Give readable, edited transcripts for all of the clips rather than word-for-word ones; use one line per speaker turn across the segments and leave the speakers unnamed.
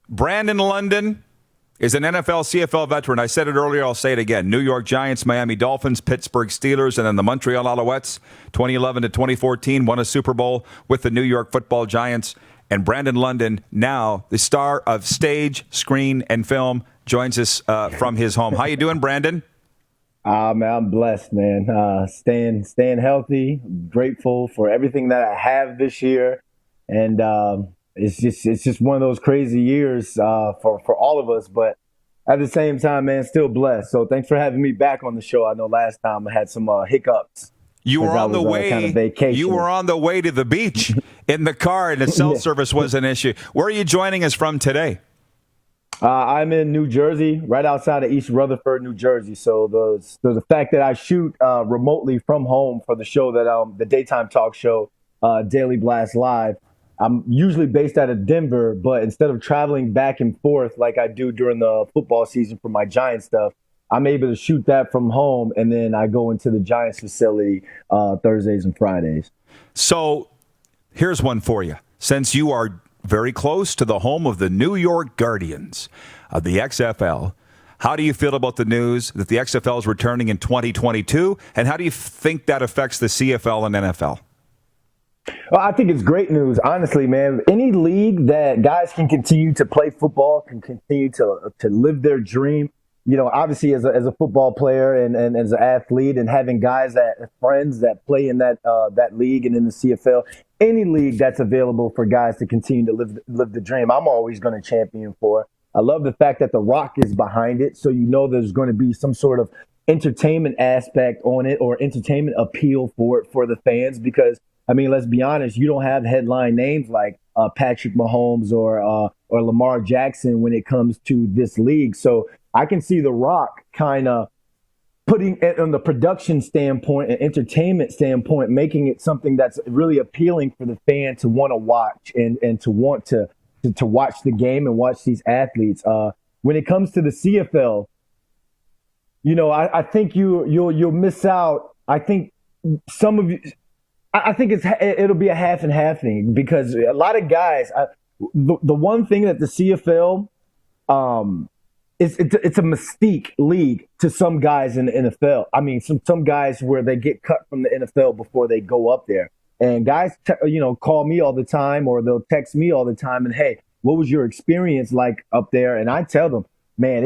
Brandon London is an NFL, CFL veteran. I said it earlier, I'll say it again. New York Giants, Miami Dolphins, Pittsburgh Steelers, and then the Montreal Alouettes, 2011 to 2014, won a Super Bowl with the New York Football Giants. And Brandon London, now the star of stage, screen, and film, joins us from his home. How you doing, Brandon?
Man, I'm blessed, man. Staying healthy, grateful for everything that I have this year. And it's just one of those crazy years for all of us, but at the same time, man, still blessed. So thanks for having me back on the show. I know last time I had some hiccups.
You were on the way.
Kind of vacation.
You were on the way to the beach in the car, and the cell service was an issue. Where are you joining us from today?
I'm in New Jersey, right outside of East Rutherford, New Jersey. So the fact that I shoot remotely from home for the show that the daytime talk show, Daily Blast Live. I'm usually based out of Denver, but instead of traveling back and forth like I do during the football season for my Giants stuff, I'm able to shoot that from home, and then I go into the Giants facility Thursdays and Fridays.
So here's one for you. Since you are very close to the home of the New York Guardians of the XFL, how do you feel about the news that the XFL is returning in 2022, and how do you think that affects the CFL and NFL?
Well, I think it's great news, honestly, man. Any league that guys can continue to play football, can continue to live their dream. You know, obviously as a football player and as an athlete, and having friends that play in that league and in the CFL, any league that's available for guys to continue to live the dream, I'm always going to champion for. I love the fact that The Rock is behind it, so you know there's going to be some sort of entertainment aspect on it, or entertainment appeal for the fans, because I mean, let's be honest, you don't have headline names like Patrick Mahomes or Lamar Jackson when it comes to this league. So I can see The Rock kind of putting it on the production standpoint and entertainment standpoint, making it something that's really appealing for the fan to want to watch and to want to watch the game and watch these athletes. When it comes to the CFL, you know, I think you'll miss out. I think some of you. I think it'll be a half and half thing, because a lot of guys. The one thing that the CFL, it's a mystique league to some guys in the NFL. I mean, some guys where they get cut from the NFL before they go up there, and guys, call me all the time, or they'll text me all the time, and hey, what was your experience like up there? And I tell them, man,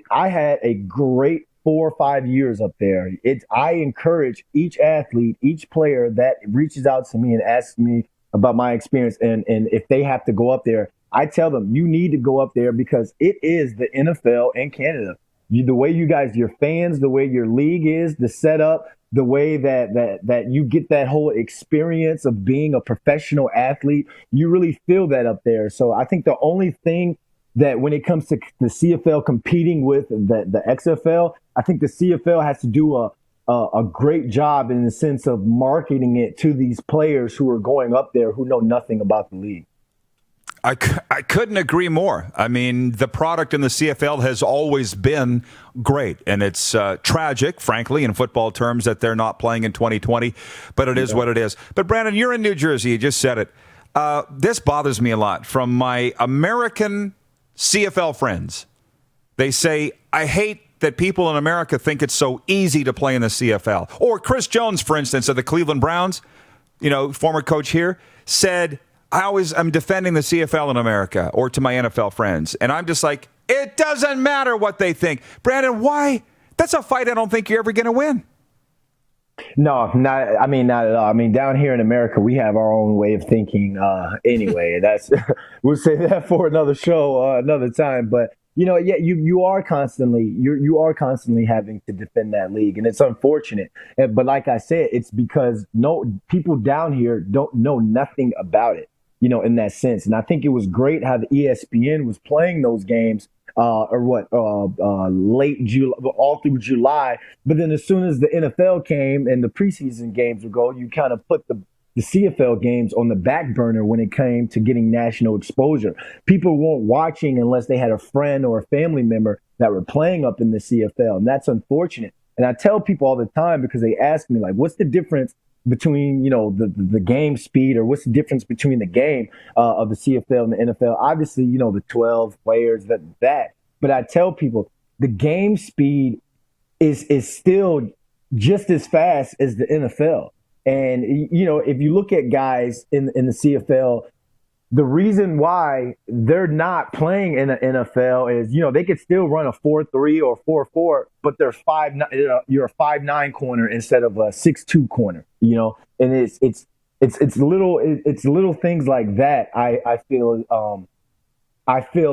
I had a great 4 or 5 years up there. I encourage each athlete, each player that reaches out to me and asks me about my experience, and if they have to go up there, I tell them, you need to go up there, because it is the NFL in Canada. The way you guys, your fans, the way your league is, the setup, the way that you get that whole experience of being a professional athlete, you really feel that up there. So I think the only thing that when it comes to the CFL competing with the XFL, I think the CFL has to do a great job in the sense of marketing it to these players who are going up there who know nothing about the league.
I couldn't agree more. I mean, the product in the CFL has always been great, and it's tragic, frankly, in football terms, that they're not playing in 2020, but it is what it is. But, Brandon, you're in New Jersey. You just said it. This bothers me a lot from my American CFL friends. They say, I hate that people in America think it's so easy to play in the CFL. Or Chris Jones, for instance, of the Cleveland Browns, former coach here, said, I'm defending the CFL in America, or to my NFL friends. And I'm just like, it doesn't matter what they think. Brandon, why? That's a fight I don't think you're ever going to win.
No, not at all. I mean, down here in America, we have our own way of thinking anyway. We'll say that for another show, another time. But, you are constantly having to defend that league, and it's unfortunate. But like I said, it's because people down here don't know nothing about it, in that sense. And I think it was great how the ESPN was playing those games late July, all through July. But then as soon as the NFL came and the preseason games would go, you kind of put the CFL games on the back burner when it came to getting national exposure. People weren't watching unless they had a friend or a family member that were playing up in the CFL. And that's unfortunate. And I tell people all the time, because they ask me, like, what's the difference between, the game speed, or what's the difference between the game of the CFL and the NFL? Obviously, the 12 players that. But I tell people the game speed is still just as fast as the NFL. And, if you look at guys in the CFL, the reason why they're not playing in the NFL is, they could still run a 4-3 or 4-4, but they're you're a 5'9" corner instead of a 6'2" corner, and it's little things like that. I feel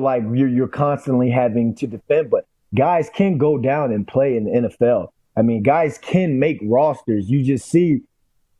like you're constantly having to defend, but guys can go down and play in the NFL. I mean, guys can make rosters. You just see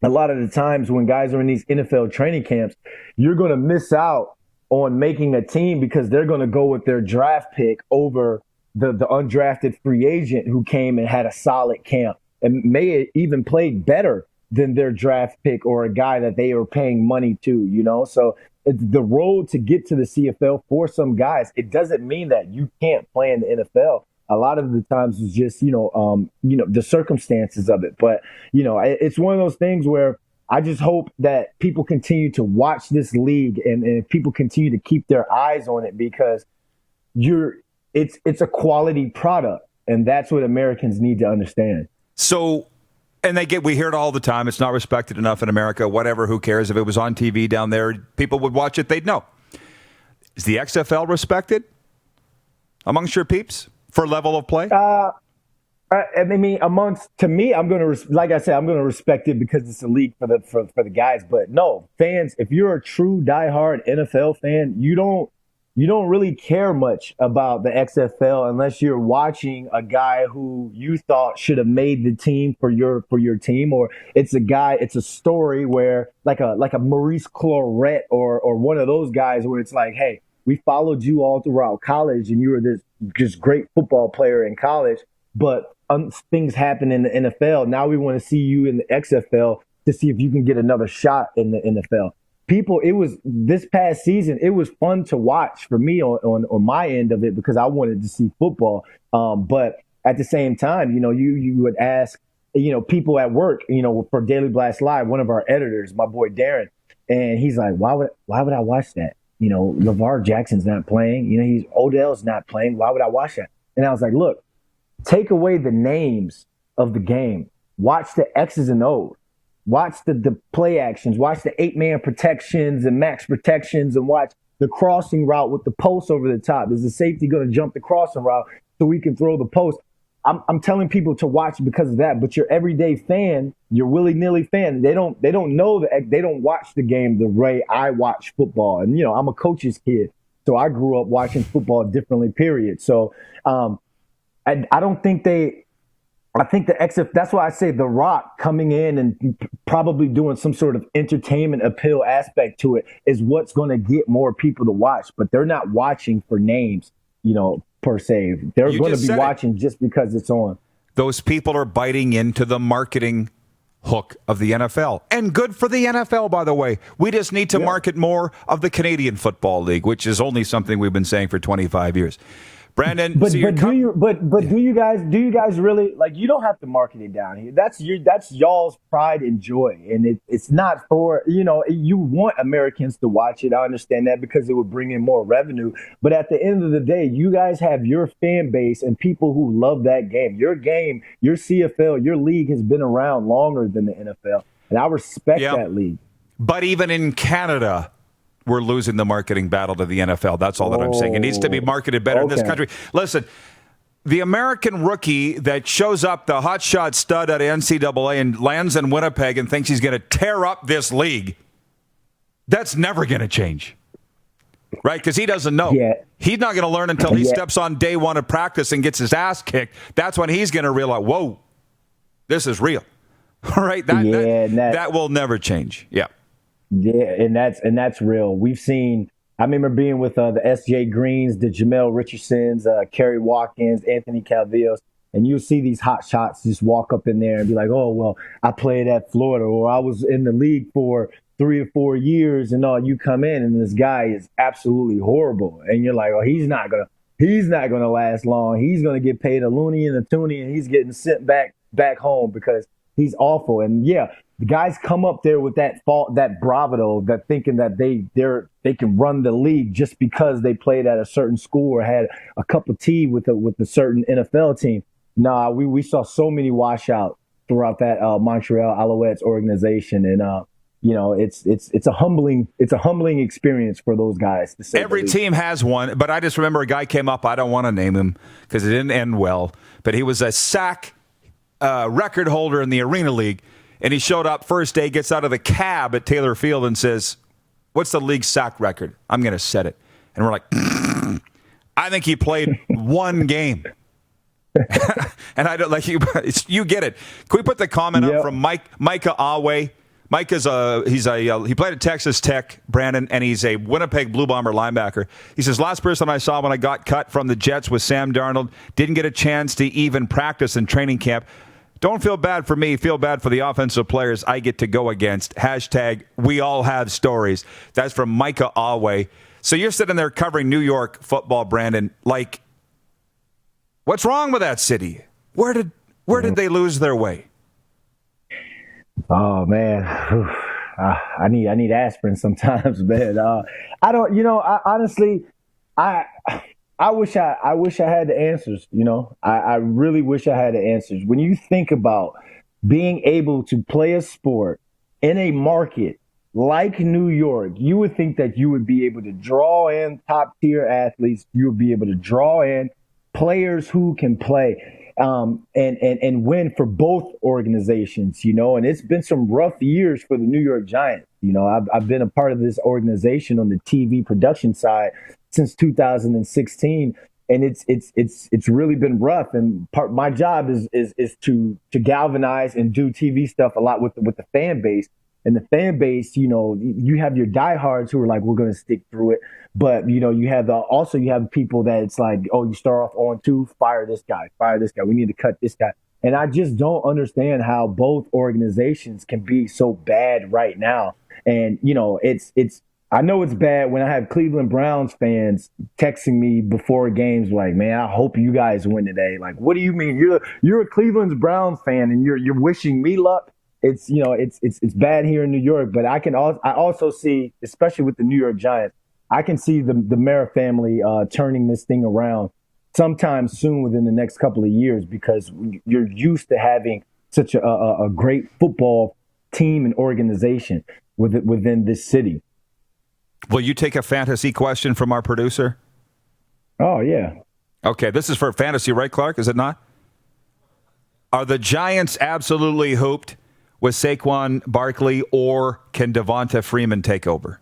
a lot of the times when guys are in these NFL training camps, you're going to miss out on making a team because they're going to go with their draft pick over the undrafted free agent who came and had a solid camp and may even played better than their draft pick or a guy that they are paying money to, So it's the road to get to the CFL for some guys. It doesn't mean that you can't play in the NFL. A lot of the times it's just, the circumstances of it. But, it's one of those things where I just hope that people continue to watch this league and people continue to keep their eyes on it because it's a quality product. And that's what Americans need to understand.
So, and we hear it all the time. It's not respected enough in America, whatever, who cares? If it was on TV down there, people would watch it, they'd know. Is the XFL respected amongst your peeps? For level of play?
I mean, to me, I'm going to, like I said, I'm going to respect it because it's a league for the guys. But no, fans, if you're a true diehard NFL fan, you don't really care much about the XFL unless you're watching a guy who you thought should have made the team for your team, or it's a story where like a Maurice Claret or one of those guys where it's like, hey, we followed you all throughout college and you were this just great football player in college, but things happen in the NFL. Now we want to see you in the XFL to see if you can get another shot in the NFL. People, it was this past season, it was fun to watch for me on my end of it because I wanted to see football. But at the same time, you would ask, people at work, for Daily Blast Live, one of our editors, my boy Darren, and he's like, why would I watch that? LeVar Jackson's not playing. Odell's not playing. Why would I watch that? And I was like, look, take away the names of the game. Watch the X's and O's. Watch the play actions. Watch the 8-man protections and max protections and watch the crossing route with the post over the top. Is the safety going to jump the crossing route so we can throw the post? I'm telling people to watch because of that, but your everyday fan, your willy-nilly fan, they don't know they don't watch the game the way I watch football. And I'm a coach's kid, so I grew up watching football differently. Period. So I don't think I think the XFL. That's why I say The Rock coming in and probably doing some sort of entertainment appeal aspect to it is what's going to get more people to watch. But they're not watching for names, per se. They're going to be watching just because it's on.
Those people are biting into the marketing hook of the NFL. And good for the NFL, by the way. We just need to market more of the Canadian Football League, which is only something we've been saying for 25 years. Brandon,
do you guys really, like, you don't have to market it down here. That's y'all's pride and joy, and it's not for, you want Americans to watch it. I understand that because it would bring in more revenue. But at the end of the day, you guys have your fan base and people who love that game. Your game, your CFL, your league has been around longer than the NFL, and I respect that league.
But even in Canada, we're losing the marketing battle to the NFL. That's all that I'm saying. It needs to be marketed better in this country. Listen, the American rookie that shows up, the hotshot stud at NCAA and lands in Winnipeg and thinks he's going to tear up this league, that's never going to change. Right? Because he doesn't know. Yeah. He's not going to learn until he steps on day one of practice and gets his ass kicked. That's when he's going to realize, whoa, this is real. All right? That will never change. Yeah.
Yeah, and that's real. We've seen. I remember being with the S.J. Greens, the Jamel Richardsons, Kerry Watkins, Anthony Calvillos, and you'll see these hot shots just walk up in there and be like, "Oh, well, I played at Florida, or I was in the league for 3 or 4 years," and all. You come in and this guy is absolutely horrible, and you're like, "Oh, he's not gonna last long. He's gonna get paid a loony and a toonie, and he's getting sent back home because He's awful. And yeah, the guys come up there with that bravado, that thinking that they can run the league just because they played at a certain school or had a cup of tea with a certain NFL team. Nah, we saw so many washouts throughout that Montreal Alouettes organization, and it's a humbling experience for those guys. To say
every team has one, but I just remember a guy came up. I don't want to name him because it didn't end well, but he was a sack record holder in the Arena League, and he showed up first day, gets out of the cab at Taylor Field, and says, "What's the league sack record? I'm going to set it." And we're like, I think he played one game. And I don't like you. You get it. Can we put the comment up from Micah Awe? Mike he played at Texas Tech, Brandon, and he's a Winnipeg Blue Bomber linebacker. He says, last person I saw when I got cut from the Jets was Sam Darnold. Didn't get a chance to even practice in training camp. Don't feel bad for me. Feel bad for the offensive players I get to go against. Hashtag we all have stories. That's from Micah Awe. So you're sitting there covering New York football, Brandon. Like, what's wrong with that city? Where did they lose their way?
Oh man, I need aspirin sometimes, man. I don't, honestly, I wish I had the answers. I really wish I had the answers. When you think about being able to play a sport in a market like New York, you would think that you would be able to draw in top tier athletes. You would be able to draw in players who can play. And win for both organizations, and it's been some rough years for the New York Giants. I've been a part of this organization on the TV production side since 2016, and it's really been rough. And my job is to galvanize and do TV stuff a lot with the fan base. And the fan base, you have your diehards who are like, we're going to stick through it. But, you have people that it's like, oh, you start off 0-2, fire this guy. We need to cut this guy. And I just don't understand how both organizations can be so bad right now. And, I know it's bad when I have Cleveland Browns fans texting me before games like, man, I hope you guys win today. Like, what do you mean? You're a Cleveland Browns fan and you're wishing me luck? It's bad here in New York, but I also see, especially with the New York Giants, I can see the Mara family turning this thing around sometime soon within the next couple of years, because you're used to having such a great football team and organization within this city.
Will you take a fantasy question from our producer?
Oh, yeah.
Okay, this is for fantasy, right, Clark? Is it not? Are the Giants absolutely hooped with Saquon Barkley, or can Devonta Freeman take over?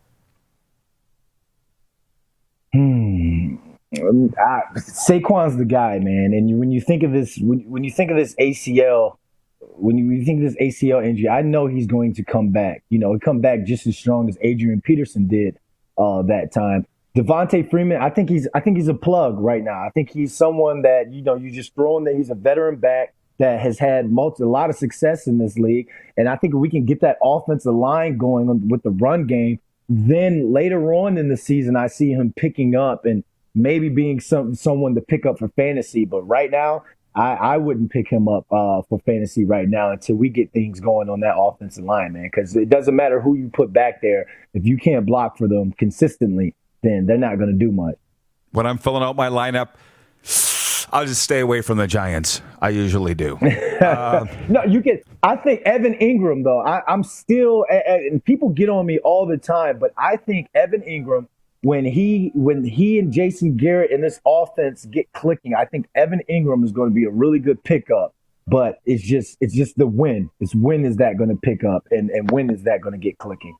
Saquon's the guy, man. And when you think of this, when you think of this ACL, when you think of this ACL injury, I know he's going to come back. He'll come back just as strong as Adrian Peterson did that time. Devonta Freeman, I think he's a plug right now. I think he's someone that you just throw in there. He's a veteran back that has had a lot of success in this league. And I think if we can get that offensive line going with the run game, then later on in the season, I see him picking up and maybe being someone to pick up for fantasy. But right now, I wouldn't pick him up for fantasy right now until we get things going on that offensive line, man, because it doesn't matter who you put back there. If you can't block for them consistently, then they're not going to do much.
When I'm filling out my lineup, I'll just stay away from the Giants. I usually do.
No, you can. I think Evan Ingram, though, I'm still, and people get on me all the time, but I think Evan Ingram, when he and Jason Garrett in this offense get clicking, I think Evan Ingram is going to be a really good pickup. But it's just the when. It's when is that going to pick up, and when is that going to get clicking?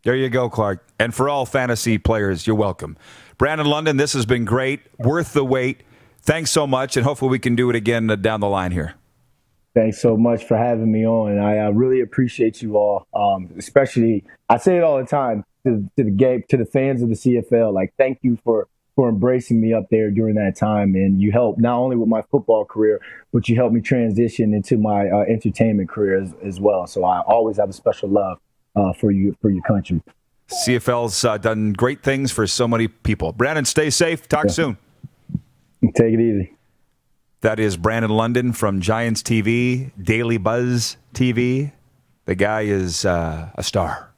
There you go, Clark. And for all fantasy players, you're welcome. Brandon London, this has been great. Worth the wait. Thanks so much, and hopefully we can do it again down the line here.
Thanks so much for having me on, and I really appreciate you all. Especially, I say it all the time to the fans of the CFL. Like, thank you for embracing me up there during that time, and you helped not only with my football career, but you helped me transition into my entertainment career as well. So I always have a special love for your country.
CFL's done great things for so many people. Brandon, stay safe. Talk soon.
Take it easy.
That is Brandon London from Giants TV, Daily Buzz TV. The guy is a star.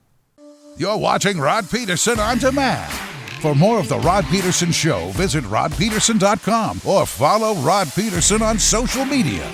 You're watching Rod Pedersen On Demand. For more of The Rod Pedersen Show, visit rodpedersen.com or follow Rod Pedersen on social media.